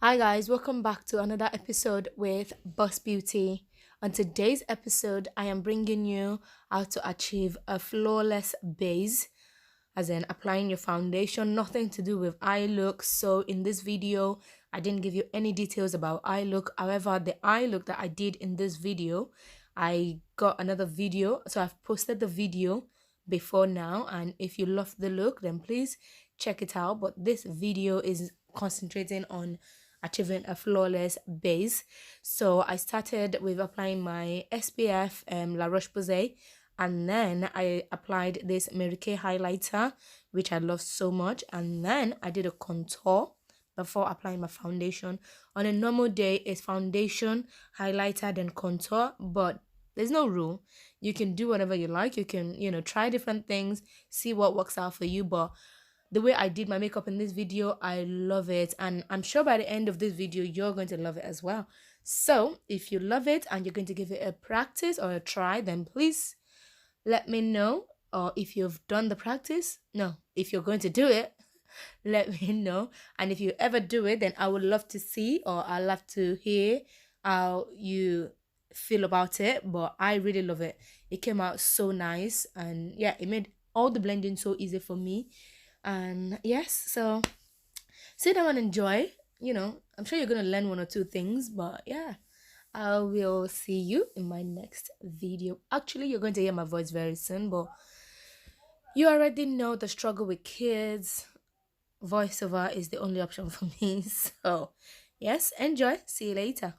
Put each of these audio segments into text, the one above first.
Hi guys, welcome back to another episode with bosbeauty. On today's episode, I am bringing you how to achieve a flawless base, as in applying your foundation, nothing to do with eye look. So in this video, I didn't give you any details about eye look. However, the eye look that I did in this video, I got another video, so I've posted the video before now, and if you love the look, then please check it out. But this video is concentrating on achieving a flawless base. So I started with applying my SPF La Roche Posay, and then I applied this Marykay highlighter, which I love so much, and then I did a contour before applying my foundation. On a normal day, it's foundation, highlighter, then contour, but there's no rule. You can do whatever you like. You can, try different things, see what works out for you. But the way I did my makeup in this video, I love it, and I'm sure by the end of this video you're going to love it as well. So if you love it and you're going to give it a practice or a try, then please let me know. Or if you've done the practice, no, if you're going to do it, let me know. And if you ever do it, then I would love to see, or I'd love to hear how you feel about it. But I really love it. It came out so nice, and yeah, it made all the blending so easy for me. And yes, so sit down and enjoy. I'm sure you're gonna learn one or two things, but yeah, I will see you in my next video. Actually, you're going to hear my voice very soon, but you already know the struggle with kids. Voiceover is the only option for me. So yes, enjoy. See you later.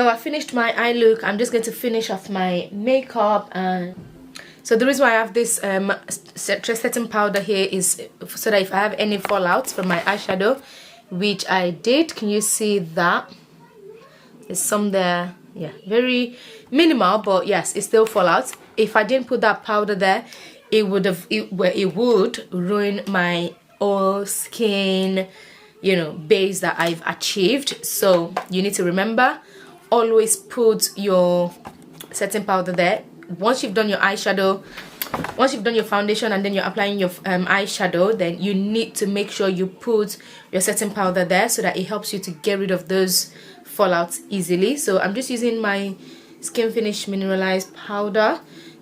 So I finished my eye look. I'm just going to finish off my makeup. And so the reason why I have this setting powder here is so that if I have any fallouts from my eyeshadow, which I did, can you see that? There's some there. Yeah, very minimal, but yes, it still fallouts. If I didn't put that powder there, it would ruin my oil skin, you know, base that I've achieved. So you need to remember, always put your setting powder there. Once you've done your eyeshadow, once you've done your foundation and then you're applying your eyeshadow, then you need to make sure you put your setting powder there so that it helps you to get rid of those fallouts easily. So I'm just using my Skin Finish Mineralized powder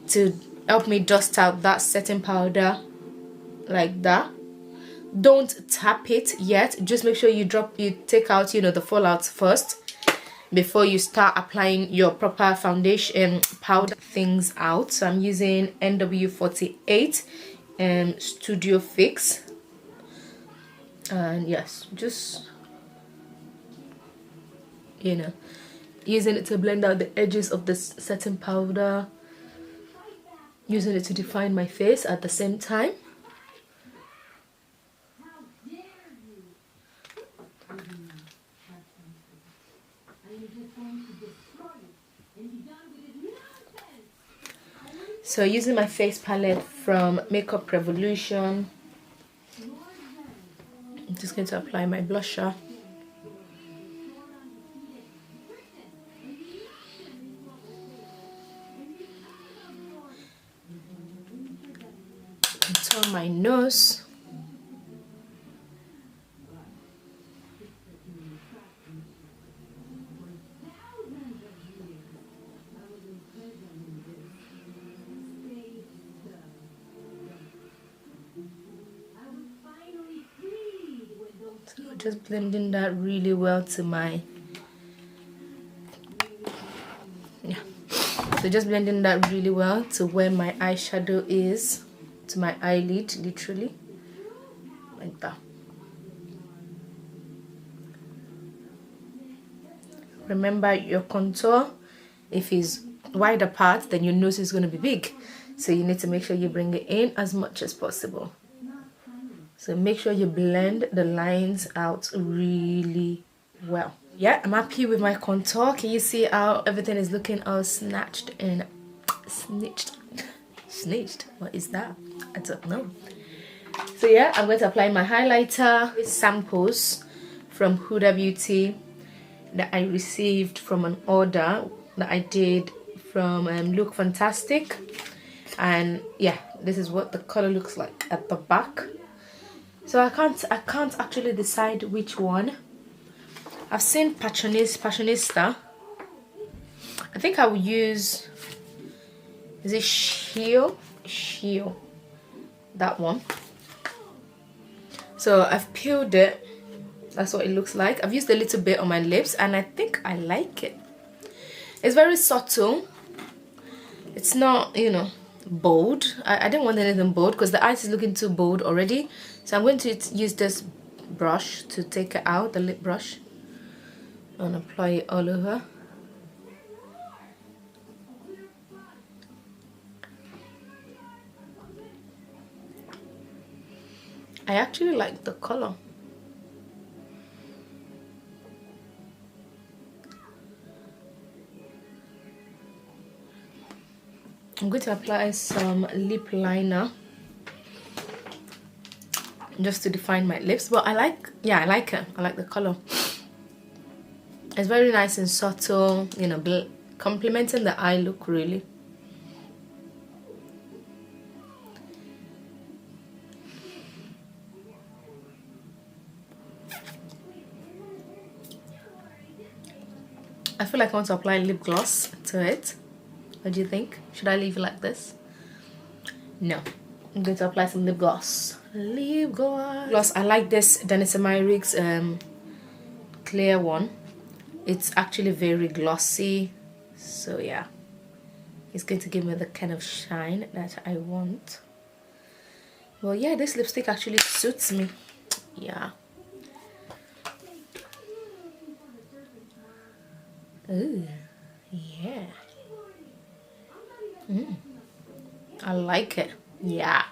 to help me dust out that setting powder like that. Don't tap it yet, just make sure you take out, you know, the fallouts first before you start applying your proper foundation powder things out. So I'm using NW48 Studio Fix, and yes, just, you know, using it to blend out the edges of this setting powder, using it to define my face at the same time. So using my face palette from Makeup Revolution, I'm just going to apply my blusher. Contour my nose. Just blending that really well to my, yeah, so just blending that really well to where my eyeshadow is, to my eyelid, literally like that. Remember your contour, if it's wide apart, then your nose is going to be big, so you need to make sure you bring it in as much as possible. So make sure you blend the lines out really well. Yeah, I'm happy with my contour. Can you see how everything is looking all snatched and snitched? Snitched? What is that? I don't know. So yeah, I'm going to apply my highlighter with samples from Huda Beauty that I received from an order that I did from Look Fantastic. And yeah, this is what the color looks like at the back. So I can't actually decide which one. I've seen Passionista. I think I will use, is it SheO? SheO. That one. So I've peeled it. That's what it looks like. I've used a little bit on my lips and I think I like it. It's very subtle. It's not, you know, bold. I didn't want anything bold because the eyes is looking too bold already. So I'm going to use this brush to take it out, the lip brush, and apply it all over. I actually like the color. I'm going to apply some lip liner just to define my lips, but I like it. I like the color. It's very nice and subtle, you know, complementing the eye look really. I feel like I want to apply lip gloss to it. What do you think? Should I leave it like this? No, I'm going to apply some lip gloss. Lip gloss. I like this Danessa Myricks clear one. It's actually very glossy, so yeah, it's going to give me the kind of shine that I want. Well, yeah, this lipstick actually suits me. Yeah, Ooh, yeah. I like it. Yeah.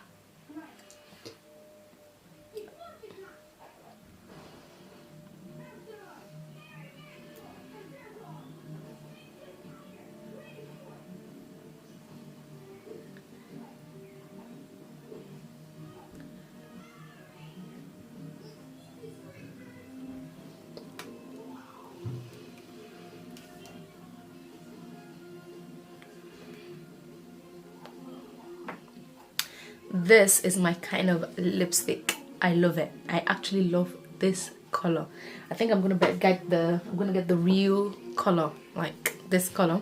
This is my kind of lipstick. I love it. I actually love this color. I think I'm gonna get the real color, like this color.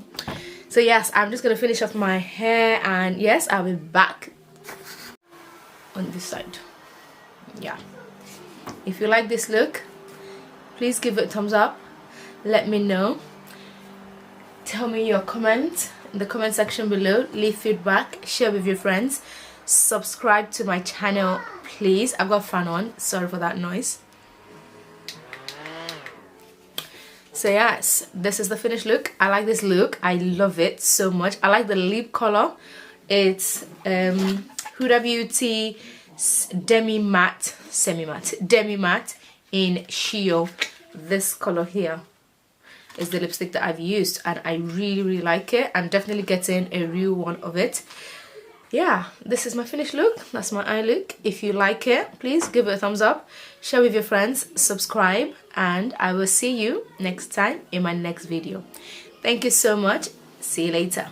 So yes, I'm just gonna finish off my hair, and yes, I'll be back on this side. Yeah. If you like this look, please give it a thumbs up. Let me know. Tell me your comment in the comment section below. Leave feedback. Share with your friends. Subscribe to my channel, please. I've got fan on. Sorry for that noise. So yes, this is the finished look. I like this look. I love it so much. I like the lip color. It's Hudabeauty Demi Matte, Demi Matte in SheO. This color here is the lipstick that I've used, and I really like it. I'm definitely getting a real one of it. Yeah, this is my finished look. That's my eye look. If you like it, please give it a thumbs up, share with your friends, subscribe, and I will see you next time in my next video. Thank you so much. See you later.